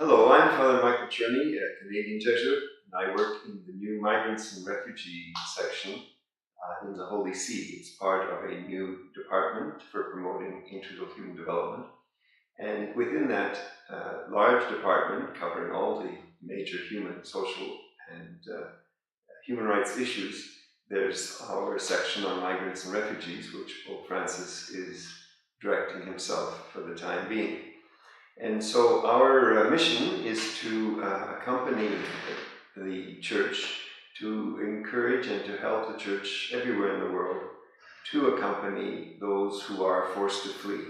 Hello, I'm Father Czerny, a Canadian Jesuit, and I work in the new Migrants and Refugees Section in the Holy See. It's part of a new department for promoting integral human development. And within that large department, covering all the major human, social, and human rights issues, there's our section on migrants and refugees, which Pope Francis is directing himself for the time being. And so our mission is to accompany the Church, to encourage and to help the Church everywhere in the world to accompany those who are forced to flee.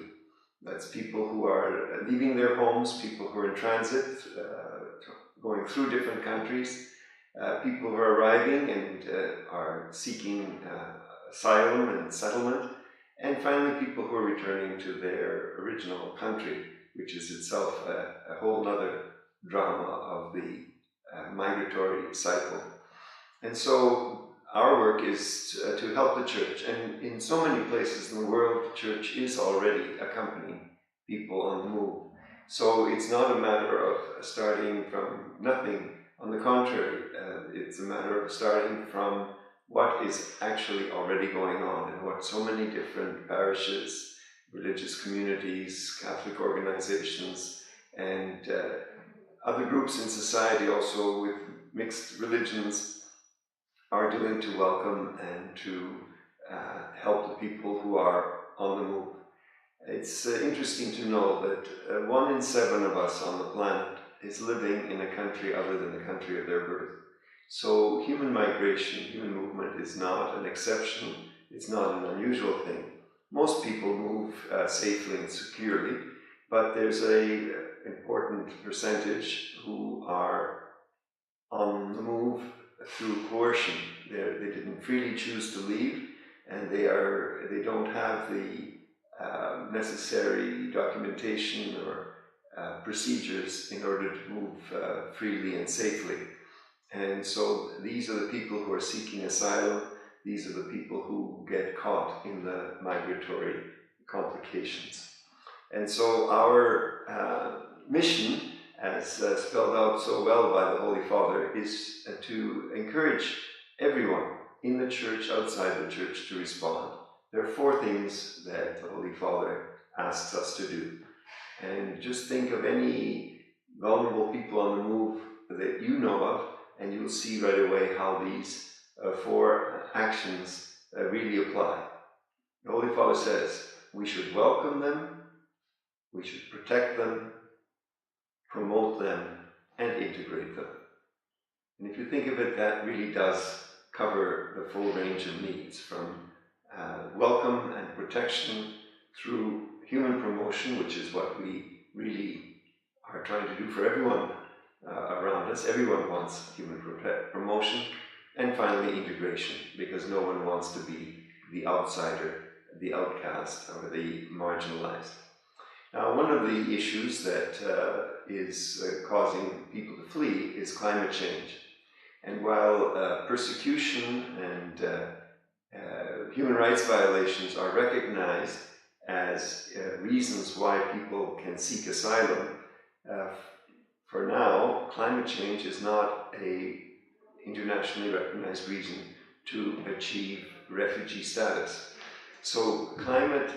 That's people who are leaving their homes, people who are in transit, going through different countries, people who are arriving and are seeking asylum and settlement, and finally people who are returning to their original country, which is itself a whole other drama of the migratory cycle. And so our work is to help the Church, and in so many places in the world, the Church is already accompanying people on the move. So it's not a matter of starting from nothing. On the contrary, it's a matter of starting from what is actually already going on, and what so many different parishes, religious communities, Catholic organizations, and other groups in society also with mixed religions are doing to welcome and to help the people who are on the move. It's interesting to know that 1 in 7 of us on the planet is living in a country other than the country of their birth. So human migration, human movement is not an exception, it's not an unusual thing. Most people move safely and securely, but there's an important percentage who are on the move through coercion. They didn't freely choose to leave, and they don't have the necessary documentation or procedures in order to move freely and safely. And so these are the people who are seeking asylum. These are the people who get caught in the migratory complications. And so our mission, as spelled out so well by the Holy Father, is to encourage everyone in the Church, outside the Church, to respond. There are 4 things that the Holy Father asks us to do. And just think of any vulnerable people on the move that you know of, and you'll see right away how these 4 actions really apply. The Holy Father says we should welcome them, we should protect them, promote them, and integrate them. And if you think of it, that really does cover the full range of needs, from welcome and protection through human promotion, which is what we really are trying to do for everyone around us. Everyone wants human promotion. And finally, integration, because no one wants to be the outsider, the outcast, or the marginalized. Now, one of the issues that is causing people to flee is climate change. And while persecution and human rights violations are recognized as reasons why people can seek asylum, for now, climate change is not an internationally recognized reason to achieve refugee status. So climate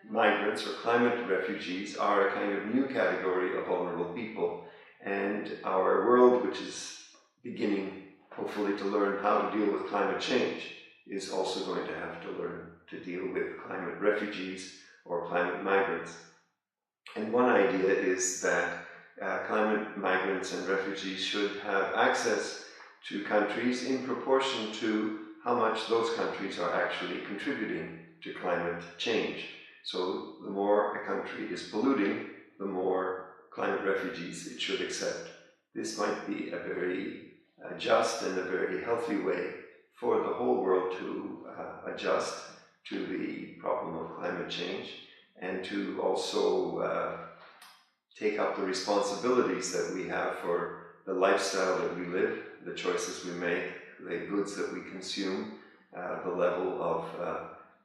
migrants or climate refugees are a kind of new category of vulnerable people, and our world, which is beginning hopefully to learn how to deal with climate change, is also going to have to learn to deal with climate refugees or climate migrants. And one idea is that climate migrants and refugees should have access to countries in proportion to how much those countries are actually contributing to climate change. So the more a country is polluting, the more climate refugees it should accept. This might be a very just and a very healthy way for the whole world to adjust to the problem of climate change, and to also take up the responsibilities that we have for the lifestyle that we live, the choices we make, the goods that we consume, the level of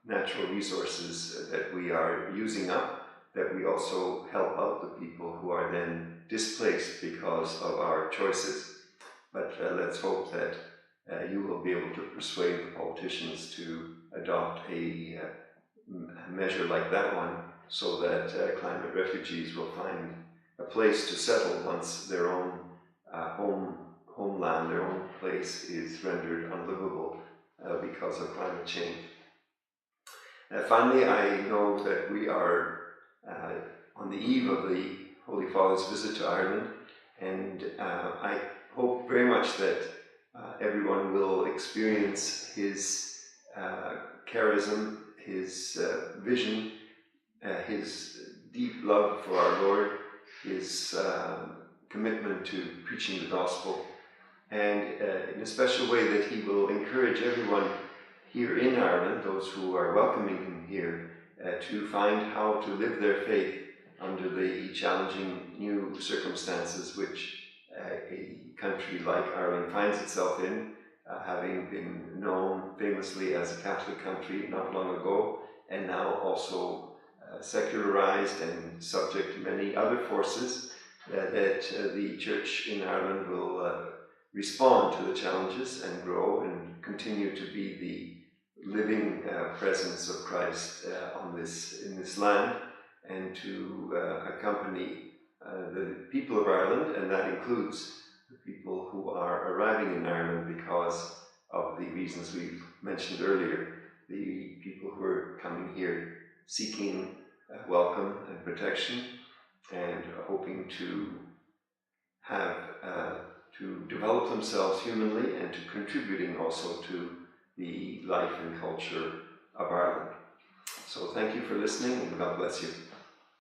natural resources that we are using up, that we also help out the people who are then displaced because of our choices. But let's hope that you will be able to persuade the politicians to adopt a measure like that one, so that climate refugees will find a place to settle once their own homeland, their own place is rendered unlivable because of climate change. Finally, I know that we are on the eve of the Holy Father's visit to Ireland, and I hope very much that everyone will experience his charism, his vision, his deep love for our Lord, his commitment to preaching the gospel, and in a special way that he will encourage everyone here in Ireland, those who are welcoming him here, to find how to live their faith under the challenging new circumstances which a country like Ireland finds itself in, having been known famously as a Catholic country not long ago, and now also secularized and subject to many other forces, that the Church in Ireland will respond to the challenges and grow and continue to be the living presence of Christ in this land, and to accompany the people of Ireland, and that includes the people who are arriving in Ireland because of the reasons we've mentioned earlier, the people who are coming here seeking welcome and protection, and hoping to have to develop themselves humanly, and to contributing also to the life and culture of Ireland. So thank you for listening, and God bless you.